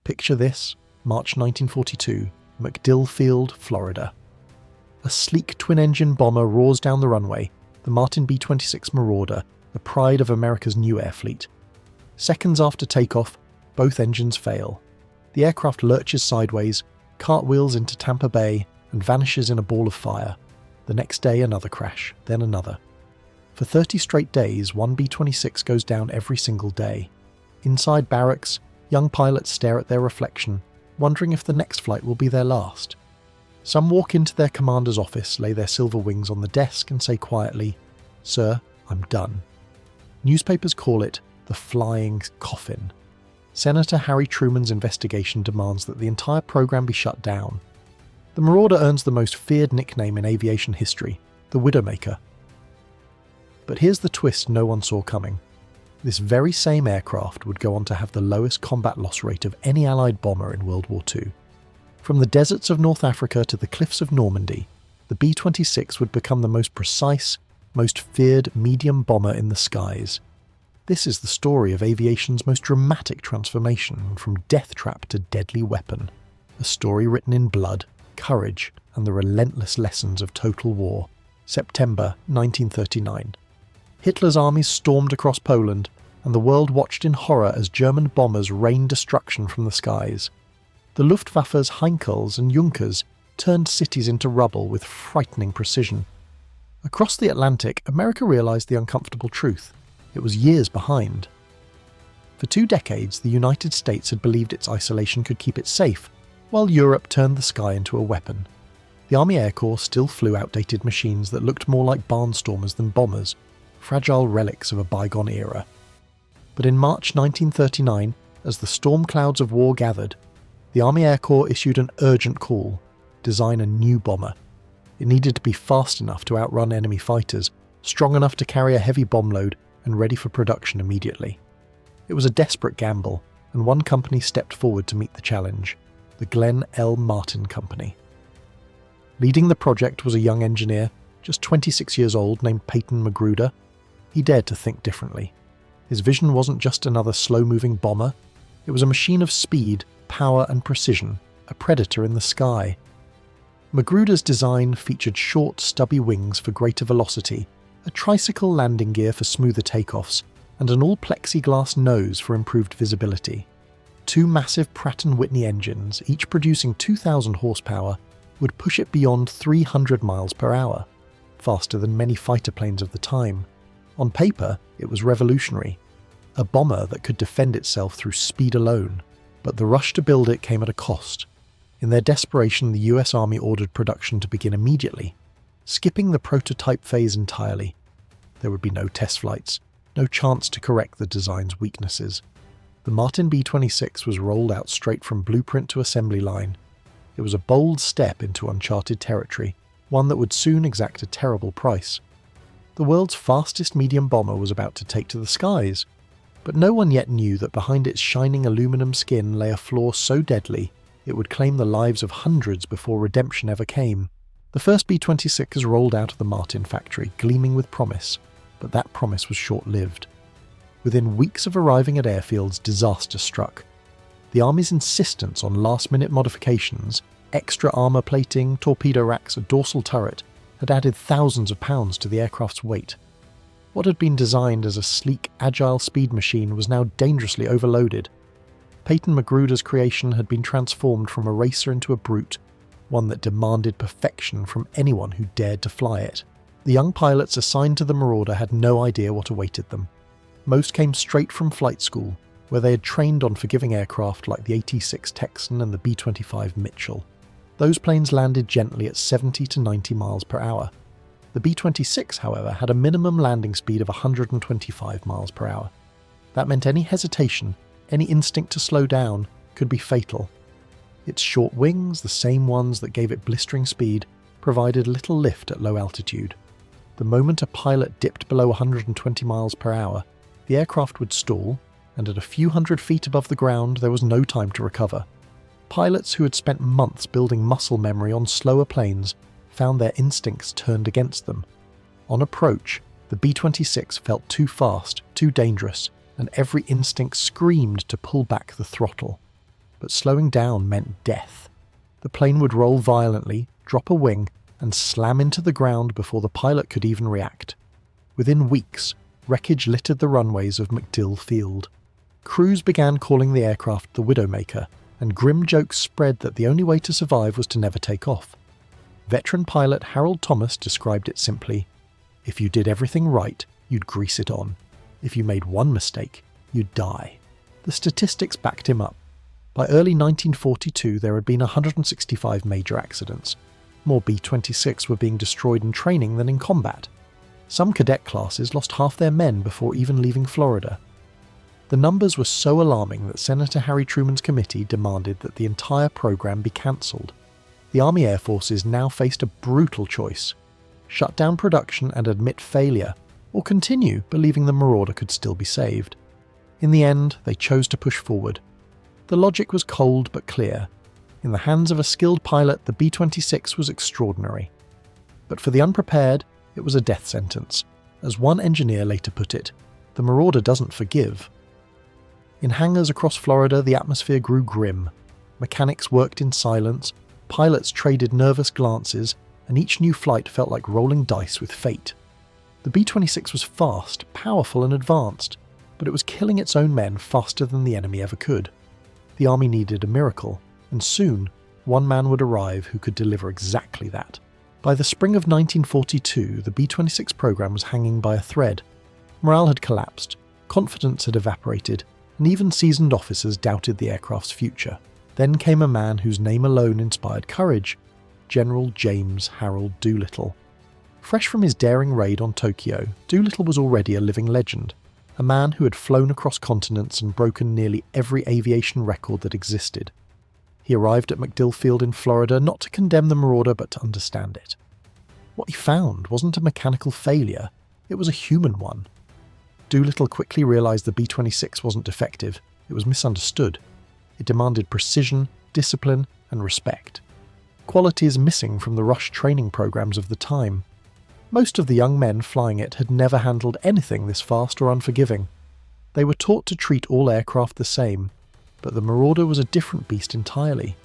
Picture this, March 1942, McDill Field, Florida. A sleek twin-engine bomber roars down the runway, the Martin B-26 Marauder, the pride of America's new air fleet. Seconds after takeoff, both engines fail. The aircraft lurches sideways, cartwheels into Tampa Bay, and vanishes in a ball of fire. The next day, another crash, then another. For 30 straight days, one B-26 goes down every single day. Inside barracks, young pilots stare at their reflection, wondering if the next flight will be their last. Some walk into their commander's office, lay their silver wings on the desk, and say quietly, "Sir, I'm done." Newspapers call it the flying coffin. Senator Harry Truman's investigation demands that the entire program be shut down. The Marauder earns the most feared nickname in aviation history, the Widowmaker. But here's the twist no one saw coming. This very same aircraft would go on to have the lowest combat loss rate of any Allied bomber in World War II. From the deserts of North Africa to the cliffs of Normandy, the B-26 would become the most precise, most feared medium bomber in the skies. This is the story of aviation's most dramatic transformation from death trap to deadly weapon. A story written in blood, courage, and the relentless lessons of total war. September 1939. Hitler's armies stormed across Poland, and the world watched in horror as German bombers rained destruction from the skies. The Luftwaffe's Heinkels and Junkers turned cities into rubble with frightening precision. Across the Atlantic, America realized the uncomfortable truth. It was years behind. For 2 decades, the United States had believed its isolation could keep it safe, while Europe turned the sky into a weapon. The Army Air Corps still flew outdated machines that looked more like barnstormers than bombers, fragile relics of a bygone era. But in March 1939, as the storm clouds of war gathered, the Army Air Corps issued an urgent call: design a new bomber. It needed to be fast enough to outrun enemy fighters, strong enough to carry a heavy bomb load, and ready for production immediately. It was a desperate gamble, and one company stepped forward to meet the challenge: the Glenn L. Martin Company. Leading the project was a young engineer, just 26 years old, named Peyton Magruder. He dared to think differently. His vision wasn't just another slow-moving bomber. It was a machine of speed, power, and precision, a predator in the sky. Magruder's design featured short, stubby wings for greater velocity, a tricycle landing gear for smoother takeoffs, and an all-plexiglass nose for improved visibility. 2 massive Pratt & Whitney engines, each producing 2,000 horsepower, would push it beyond 300 miles per hour, faster than many fighter planes of the time. On paper, it was revolutionary, a bomber that could defend itself through speed alone, but the rush to build it came at a cost. In their desperation, the US Army ordered production to begin immediately, skipping the prototype phase entirely. There would be no test flights, no chance to correct the design's weaknesses. The Martin B-26 was rolled out straight from blueprint to assembly line. It was a bold step into uncharted territory, one that would soon exact a terrible price. The world's fastest medium bomber was about to take to the skies, but no one yet knew that behind its shining aluminum skin lay a flaw so deadly it would claim the lives of hundreds before redemption ever came. The first B-26 rolled out of the Martin factory, gleaming with promise, but that promise was short-lived. Within weeks of arriving at airfields, disaster struck. The Army's insistence on last-minute modifications, extra armour plating, torpedo racks, a dorsal turret, had added thousands of pounds to the aircraft's weight. What had been designed as a sleek, agile speed machine was now dangerously overloaded. Peyton Magruder's creation had been transformed from a racer into a brute, one that demanded perfection from anyone who dared to fly it. The young pilots assigned to the Marauder had no idea what awaited them. Most came straight from flight school, where they had trained on forgiving aircraft like the AT-6 Texan and the B-25 Mitchell. Those planes landed gently at 70 to 90 miles per hour. The B-26, however, had a minimum landing speed of 125 miles per hour. That meant any hesitation, any instinct to slow down, could be fatal. Its short wings, the same ones that gave it blistering speed, provided little lift at low altitude. The moment a pilot dipped below 120 miles per hour, the aircraft would stall, and at a few hundred feet above the ground there was no time to recover. Pilots who had spent months building muscle memory on slower planes found their instincts turned against them. On approach, the B-26 felt too fast, too dangerous, and every instinct screamed to pull back the throttle. but slowing down meant death. The plane would roll violently, drop a wing, and slam into the ground before the pilot could even react. Within weeks, wreckage littered the runways of McDill Field. Crews began calling the aircraft the Widowmaker, and grim jokes spread that the only way to survive was to never take off. Veteran pilot Harold Thomas described it simply: "If you did everything right, you'd grease it on. If you made one mistake, you'd die." The statistics backed him up. By early 1942, there had been 165 major accidents. More B-26 were being destroyed in training than in combat. Some cadet classes lost half their men before even leaving Florida. The numbers were so alarming that Senator Harry Truman's committee demanded that the entire program be cancelled. The Army Air Forces now faced a brutal choice: shut down production and admit failure, or continue believing the Marauder could still be saved. In the end, they chose to push forward. The logic was cold but clear. In the hands of a skilled pilot, the B-26 was extraordinary. But for the unprepared, it was a death sentence. As one engineer later put it, the Marauder doesn't forgive. In hangars across Florida, the atmosphere grew grim. Mechanics worked in silence, pilots traded nervous glances, and each new flight felt like rolling dice with fate. The B-26 was fast, powerful and advanced, but it was killing its own men faster than the enemy ever could. The Army needed a miracle, and soon, one man would arrive who could deliver exactly that. By the spring of 1942, the B-26 program was hanging by a thread. Morale had collapsed, confidence had evaporated, and even seasoned officers doubted the aircraft's future. Then came a man whose name alone inspired courage: General James Harold Doolittle. Fresh from his daring raid on Tokyo, Doolittle was already a living legend, a man who had flown across continents and broken nearly every aviation record that existed. He arrived at McDill Field in Florida not to condemn the Marauder but to understand it. What he found wasn't a mechanical failure, it was a human one. Doolittle quickly realised the B-26 wasn't defective, it was misunderstood. It demanded precision, discipline, and respect. Qualities missing from the rush training programs of the time. Most of the young men flying it had never handled anything this fast or unforgiving. They were taught to treat all aircraft the same, but the Marauder was a different beast entirely.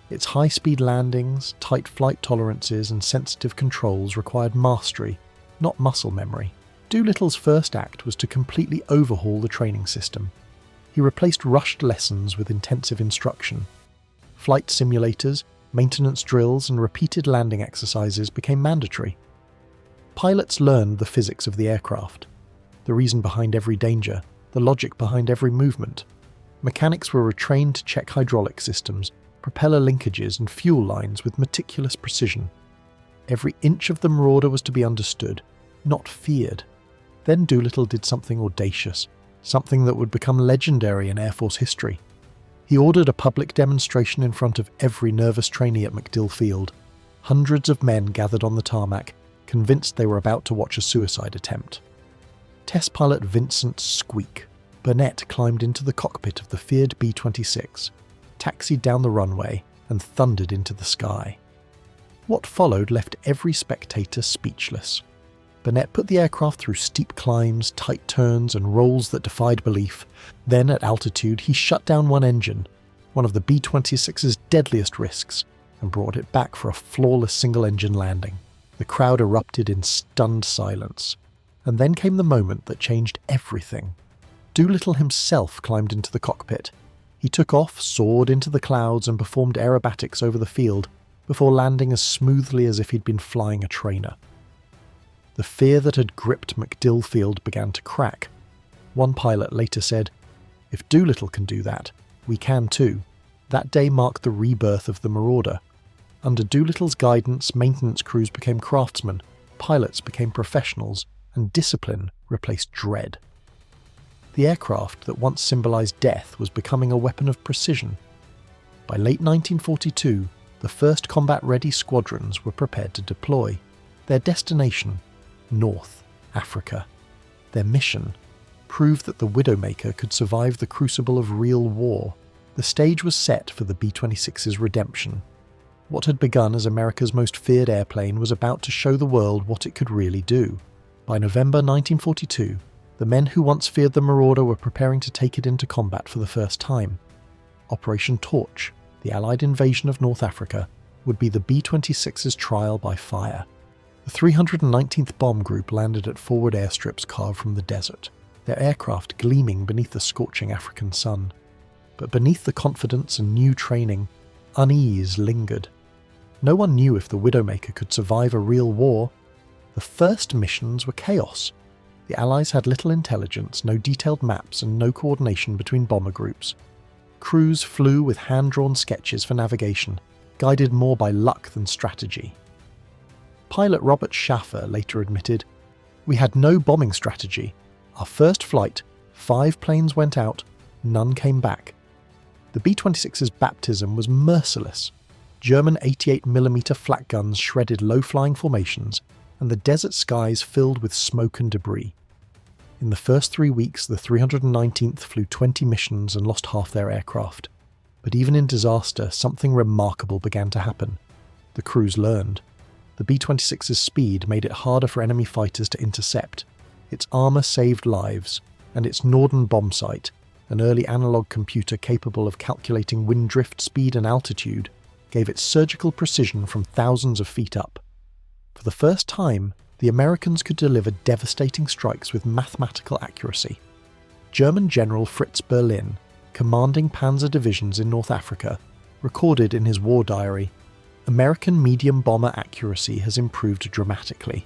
Its high-speed landings, tight flight tolerances, and sensitive controls required mastery, not muscle memory. Doolittle's first act was to completely overhaul the training system. He replaced rushed lessons with intensive instruction. Flight simulators, maintenance drills, and repeated landing exercises became mandatory. Pilots learned the physics of the aircraft, the reason behind every danger, the logic behind every movement. Mechanics were retrained to check hydraulic systems, propeller linkages, and fuel lines with meticulous precision. Every inch of the Marauder was to be understood, not feared. Then Doolittle did something audacious, something that would become legendary in Air Force history. He ordered a public demonstration in front of every nervous trainee at McDill Field. Hundreds of men gathered on the tarmac, convinced they were about to watch a suicide attempt. Test pilot Vincent "Squeak" Burnett climbed into the cockpit of the feared B-26, taxied down the runway, and thundered into the sky. What followed left every spectator speechless. Burnett put the aircraft through steep climbs, tight turns, and rolls that defied belief. Then, at altitude, he shut down one engine, one of the B-26's deadliest risks, and brought it back for a flawless single-engine landing. The crowd erupted in stunned silence. And then came the moment that changed everything. Doolittle himself climbed into the cockpit. He took off, soared into the clouds, and performed aerobatics over the field, before landing as smoothly as if he'd been flying a trainer. The fear that had gripped McDill Field began to crack. One pilot later said, "If Doolittle can do that, we can too." That day marked the rebirth of the Marauder. Under Doolittle's guidance, maintenance crews became craftsmen, pilots became professionals, and discipline replaced dread. The aircraft that once symbolised death was becoming a weapon of precision. By late 1942, the first combat-ready squadrons were prepared to deploy. Their destination, North Africa. Their mission, prove that the Widowmaker could survive the crucible of real war. The stage was set for the B-26's redemption. What had begun as America's most feared airplane was about to show the world what it could really do. By November 1942, the men who once feared the Marauder were preparing to take it into combat for the first time. Operation Torch, the Allied invasion of North Africa, would be the B-26's trial by fire. The 319th Bomb Group landed at forward airstrips carved from the desert, their aircraft gleaming beneath the scorching African sun. But beneath the confidence and new training, unease lingered. No one knew if the Widowmaker could survive a real war. The first missions were chaos. The Allies had little intelligence, no detailed maps, and no coordination between bomber groups. Crews flew with hand-drawn sketches for navigation, guided more by luck than strategy. Pilot Robert Schaffer later admitted, "We had no bombing strategy. Our first flight, 5 planes went out, none came back." The B-26's baptism was merciless. German 88mm flak guns shredded low-flying formations, and the desert skies filled with smoke and debris. In the first 3 weeks, the 319th flew 20 missions and lost half their aircraft. But even in disaster, something remarkable began to happen. The crews learned. The B-26's speed made it harder for enemy fighters to intercept. Its armour saved lives, and its Norden bomb sight, an early analog computer capable of calculating wind drift speed and altitude, gave it surgical precision from thousands of feet up. For the first time, the Americans could deliver devastating strikes with mathematical accuracy. German General Fritz Berlin, commanding panzer divisions in North Africa, recorded in his war diary, "American medium bomber accuracy has improved dramatically.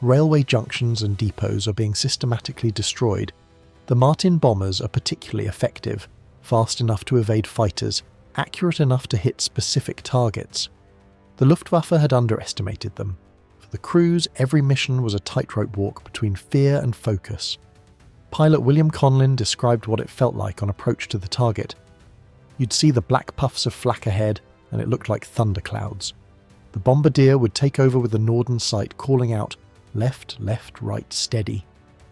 Railway junctions and depots are being systematically destroyed. The Martin bombers are particularly effective, fast enough to evade fighters, accurate enough to hit specific targets." The Luftwaffe had underestimated them. For the crews, every mission was a tightrope walk between fear and focus. Pilot William Conlin described what it felt like on approach to the target. You'd see the black puffs of flak ahead, and it looked like thunderclouds. The bombardier would take over with the Norden sight, calling out, "Left, left, right, steady."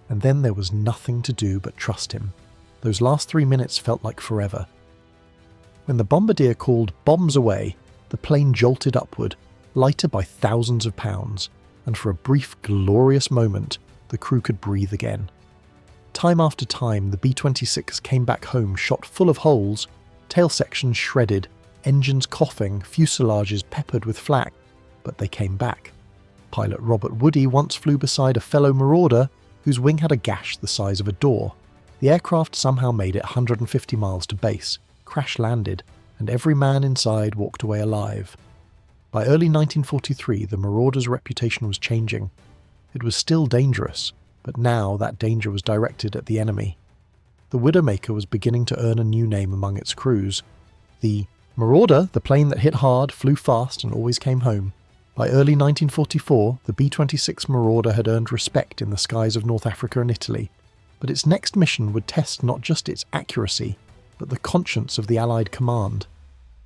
And then there was nothing to do but trust him. Those last 3 minutes felt like forever. When the bombardier called "bombs away," the plane jolted upward, lighter by thousands of pounds, and for a brief, glorious moment, the crew could breathe again. Time after time, the B-26 came back home shot full of holes, tail sections shredded, engines coughing, fuselages peppered with flak, but they came back. Pilot Robert Woody once flew beside a fellow Marauder whose wing had a gash the size of a door. The aircraft somehow made it 150 miles to base, crash-landed, and every man inside walked away alive. By early 1943, the Marauder's reputation was changing. It was still dangerous, but now that danger was directed at the enemy. The Widowmaker was beginning to earn a new name among its crews. The Marauder, the plane that hit hard, flew fast, and always came home. By early 1944, the B-26 Marauder had earned respect in the skies of North Africa and Italy, but its next mission would test not just its accuracy, but the conscience of the Allied command.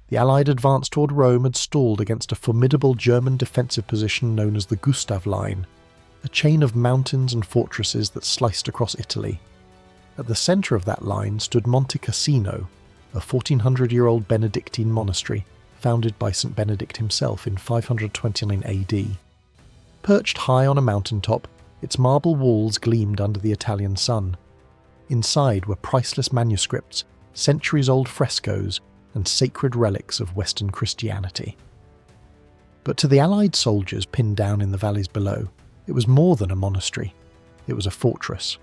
The Allied advance toward Rome had stalled against a formidable German defensive position known as the Gustav Line, a chain of mountains and fortresses that sliced across Italy. At the centre of that line stood Monte Cassino, a 1400-year-old Benedictine monastery, founded by St. Benedict himself in 529 AD. Perched high on a mountaintop, its marble walls gleamed under the Italian sun. Inside were priceless manuscripts, centuries-old frescoes, and sacred relics of Western Christianity. But to the Allied soldiers pinned down in the valleys below, it was more than a monastery. It was a fortress.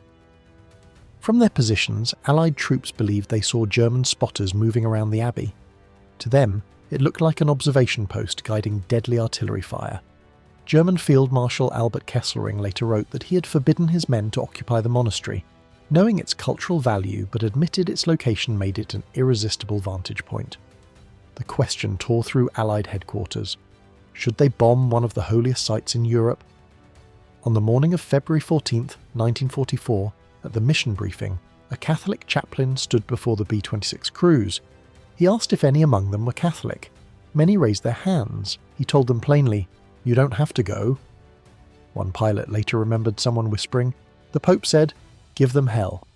From their positions, Allied troops believed they saw German spotters moving around the abbey. To them, it looked like an observation post guiding deadly artillery fire. German Field Marshal Albert Kesselring later wrote that he had forbidden his men to occupy the monastery, knowing its cultural value, but admitted its location made it an irresistible vantage point. The question tore through Allied headquarters. Should they bomb one of the holiest sites in Europe? On the morning of February 14th, 1944, at the mission briefing, a Catholic chaplain stood before the B-26 crews. He asked if any among them were Catholic. Many raised their hands. He told them plainly, "You don't have to go." One pilot later remembered someone whispering, "The Pope said, give them hell."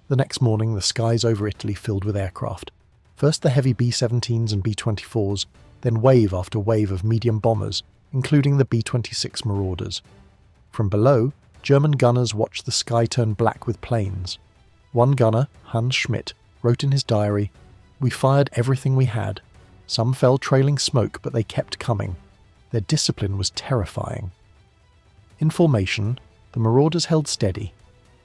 The next morning, the skies over Italy filled with aircraft. First the heavy B-17s and B-24s, then wave after wave of medium bombers, including the B-26 Marauders. From below, German gunners watched the sky turn black with planes. One gunner, Hans Schmidt, wrote in his diary, We fired everything we had. Some fell trailing smoke, but they kept coming. Their discipline was terrifying. In formation, the Marauders held steady.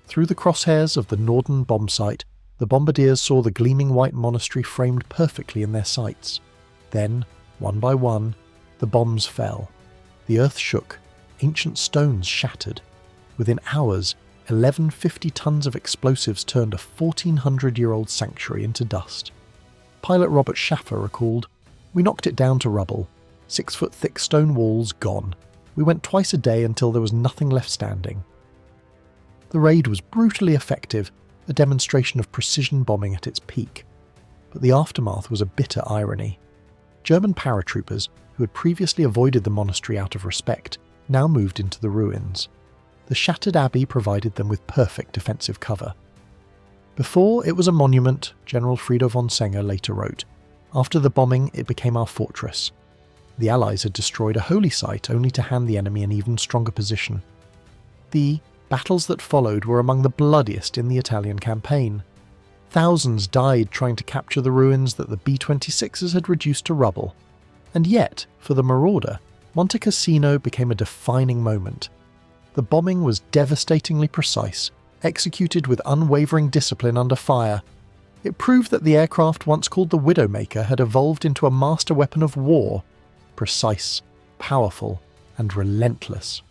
Through the crosshairs of the Norden bomb site, the bombardiers saw the gleaming white monastery framed perfectly in their sights. Then, one by one, the bombs fell. The earth shook, ancient stones shattered. Within hours, 1150 tons of explosives turned a 1400-year-old sanctuary into dust. Pilot Robert Schaffer recalled, "We knocked it down to rubble. 6-foot-thick stone walls gone. We went twice a day until there was nothing left standing." The raid was brutally effective, a demonstration of precision bombing at its peak. But the aftermath was a bitter irony. German paratroopers, who had previously avoided the monastery out of respect, now moved into the ruins. The shattered abbey provided them with perfect defensive cover. "Before it was a monument," General Friedrich von Senger later wrote. "After the bombing, it became our fortress." The Allies had destroyed a holy site only to hand the enemy an even stronger position. The battles that followed were among the bloodiest in the Italian campaign. Thousands died trying to capture the ruins that the B-26s had reduced to rubble. And yet, for the Marauder, Monte Cassino became a defining moment. The bombing was devastatingly precise, executed with unwavering discipline under fire. It proved that the aircraft once called the Widowmaker had evolved into a master weapon of war, precise, powerful, and relentless.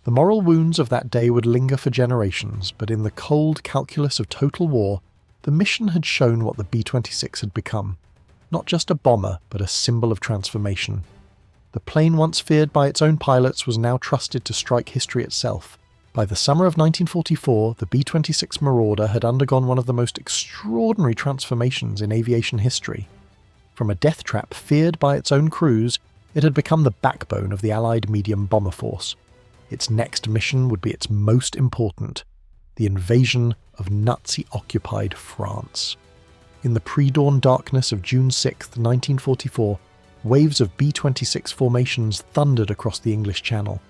The moral wounds of that day would linger for generations, but in the cold calculus of total war, the mission had shown what the B-26 had become. Not just a bomber, but a symbol of transformation. The plane once feared by its own pilots was now trusted to strike history itself. By the summer of 1944, the B-26 Marauder had undergone one of the most extraordinary transformations in aviation history. From a death trap feared by its own crews, it had become the backbone of the Allied medium bomber force. Its next mission would be its most important: the invasion of Nazi-occupied France. In the pre-dawn darkness of June 6, 1944, waves of B-26 formations thundered across the English Channel.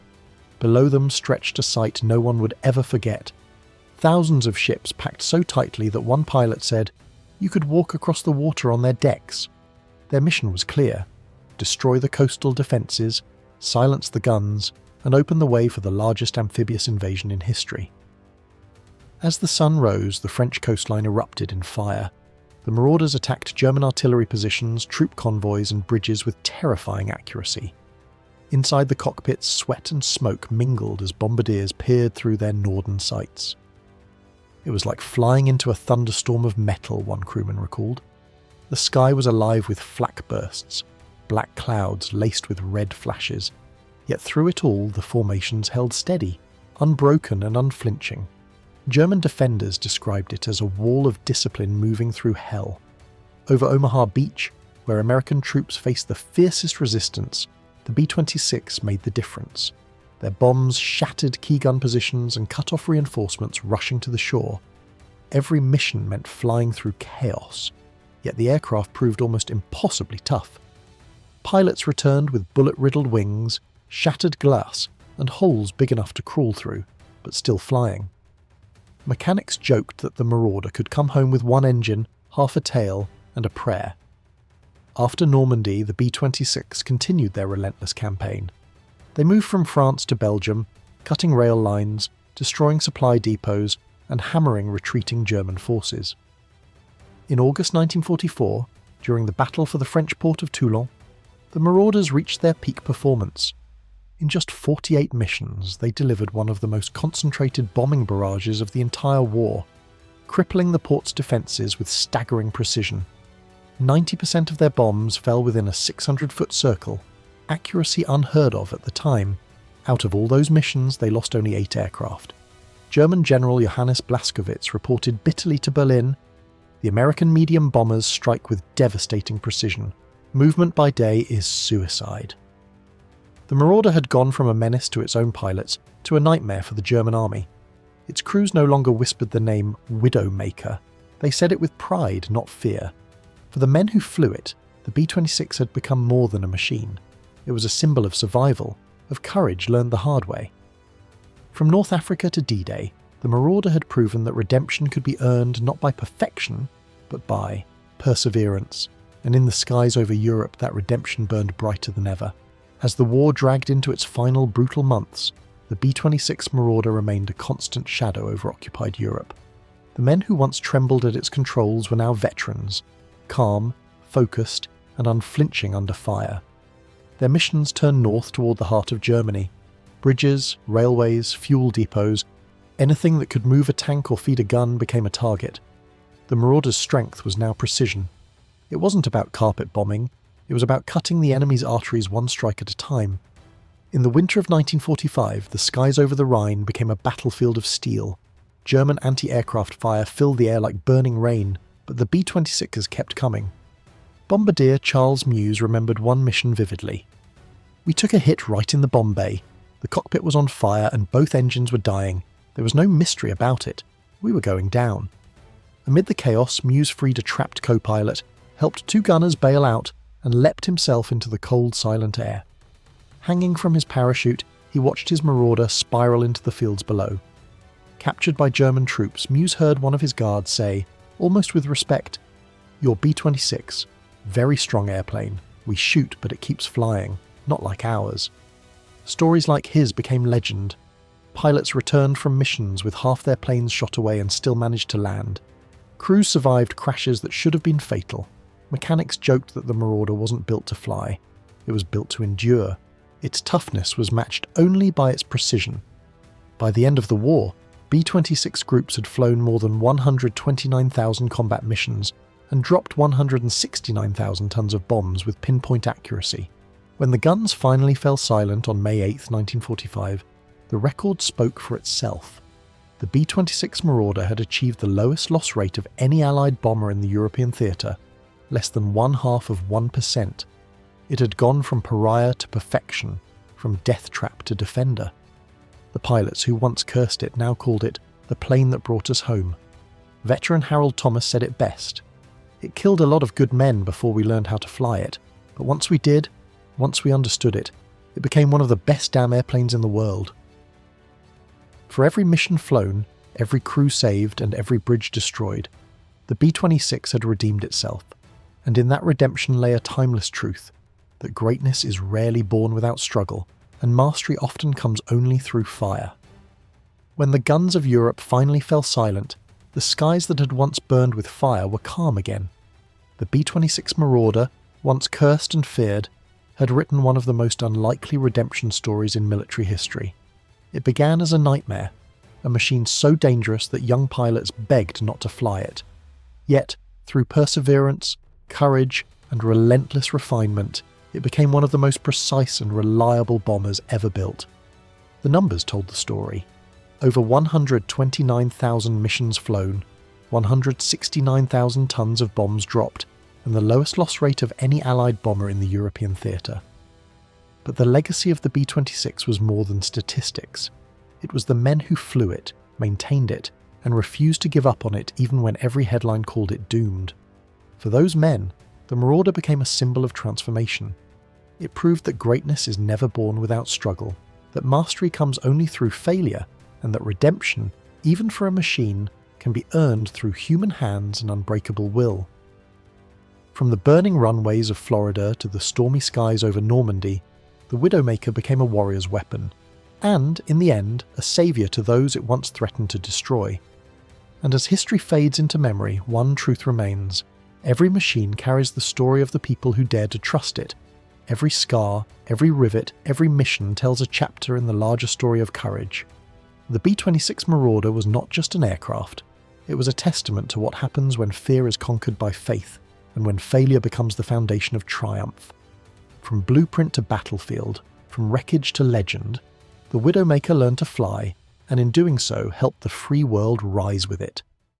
Below them stretched a sight no one would ever forget. Thousands of ships packed so tightly that one pilot said, "You could walk across the water on their decks." Their mission was clear: destroy the coastal defences, silence the guns, and open the way for the largest amphibious invasion in history. As the sun rose, the French coastline erupted in fire. The Marauders attacked German artillery positions, troop convoys, and bridges with terrifying accuracy. Inside the cockpits, sweat and smoke mingled as bombardiers peered through their Norden sights. "It was like flying into a thunderstorm of metal," one crewman recalled. The sky was alive with flak bursts, black clouds laced with red flashes. Yet through it all, the formations held steady, unbroken and unflinching. German defenders described it as a wall of discipline moving through hell. Over Omaha Beach, where American troops faced the fiercest resistance, the B-26 made the difference. Their bombs shattered key gun positions and cut off reinforcements rushing to the shore. Every mission meant flying through chaos, yet the aircraft proved almost impossibly tough. Pilots returned with bullet-riddled wings, shattered glass, and holes big enough to crawl through, but still flying. Mechanics joked that the Marauder could come home with one engine, half a tail, and a prayer. After Normandy, the B-26 continued their relentless campaign. They moved from France to Belgium, cutting rail lines, destroying supply depots, and hammering retreating German forces. In August 1944, during the battle for the French port of Toulon, the Marauders reached their peak performance. In just 48 missions, they delivered one of the most concentrated bombing barrages of the entire war, crippling the port's defences with staggering precision. 90% of their bombs fell within a 600-foot circle, accuracy unheard of at the time. Out of all those missions, they lost only 8 aircraft. German General Johannes Blaskowitz reported bitterly to Berlin, "The American medium bombers strike with devastating precision. Movement by day is suicide." The Marauder had gone from a menace to its own pilots to a nightmare for the German army. Its crews no longer whispered the name Widowmaker. They said it with pride, not fear. For the men who flew it, the B-26 had become more than a machine. It was a symbol of survival, of courage learned the hard way. From North Africa to D-Day, the Marauder had proven that redemption could be earned not by perfection, but by perseverance, and in the skies over Europe that redemption burned brighter than ever. As the war dragged into its final brutal months, the B-26 Marauder remained a constant shadow over occupied Europe. The men who once trembled at its controls were now veterans, calm, focused, and unflinching under fire. Their missions turned north toward the heart of Germany. Bridges, railways, fuel depots, anything that could move a tank or feed a gun became a target. The Marauder's strength was now precision. It wasn't about carpet bombing, it was about cutting the enemy's arteries one strike at a time. In the winter of 1945, the skies over the Rhine became a battlefield of steel. German anti-aircraft fire filled the air like burning rain, but the B-26s kept coming. Bombardier Charles Mews remembered one mission vividly. "We took a hit right in the bomb bay. The cockpit was on fire and both engines were dying. There was no mystery about it. We were going down." Amid the chaos, Mews freed a trapped co-pilot, helped two gunners bail out, and leapt himself into the cold, silent air. Hanging from his parachute, he watched his Marauder spiral into the fields below. Captured by German troops, Mews heard one of his guards say, almost with respect, "Your B-26, very strong airplane. We shoot, but it keeps flying, not like ours." Stories like his became legend. Pilots returned from missions with half their planes shot away and still managed to land. Crews survived crashes that should have been fatal. Mechanics joked that the Marauder wasn't built to fly. It was built to endure. Its toughness was matched only by its precision. By the end of the war, B-26 groups had flown more than 129,000 combat missions and dropped 169,000 tons of bombs with pinpoint accuracy. When the guns finally fell silent on May 8, 1945, the record spoke for itself. The B-26 Marauder had achieved the lowest loss rate of any Allied bomber in the European theatre, less than 0.5%. It had gone from pariah to perfection, from death trap to defender. The pilots who once cursed it now called it the plane that brought us home. Veteran Harold Thomas said it best. "It killed a lot of good men before we learned how to fly it, but once we did, once we understood it, it became one of the best damn airplanes in the world." For every mission flown, every crew saved, and every bridge destroyed, the B-26 had redeemed itself, and in that redemption lay a timeless truth, that greatness is rarely born without struggle, and mastery often comes only through fire. When the guns of Europe finally fell silent, the skies that had once burned with fire were calm again. The B-26 Marauder, once cursed and feared, had written one of the most unlikely redemption stories in military history. It began as a nightmare, a machine so dangerous that young pilots begged not to fly it. Yet, through perseverance, courage, and relentless refinement, it became one of the most precise and reliable bombers ever built. The numbers told the story. Over 129,000 missions flown, 169,000 tons of bombs dropped, and the lowest loss rate of any Allied bomber in the European theatre. But the legacy of the B-26 was more than statistics. It was the men who flew it, maintained it, and refused to give up on it even when every headline called it doomed. For those men, the Marauder became a symbol of transformation. It proved that greatness is never born without struggle, that mastery comes only through failure, and that redemption, even for a machine, can be earned through human hands and unbreakable will. From the burning runways of Florida to the stormy skies over Normandy, the Widowmaker became a warrior's weapon, and, in the end, a saviour to those it once threatened to destroy. And as history fades into memory, one truth remains. Every machine carries the story of the people who dared to trust it. Every scar, every rivet, every mission tells a chapter in the larger story of courage. The B-26 Marauder was not just an aircraft. It was a testament to what happens when fear is conquered by faith, and when failure becomes the foundation of triumph. From blueprint to battlefield, from wreckage to legend, the Widowmaker learned to fly, and in doing so helped the free world rise with it.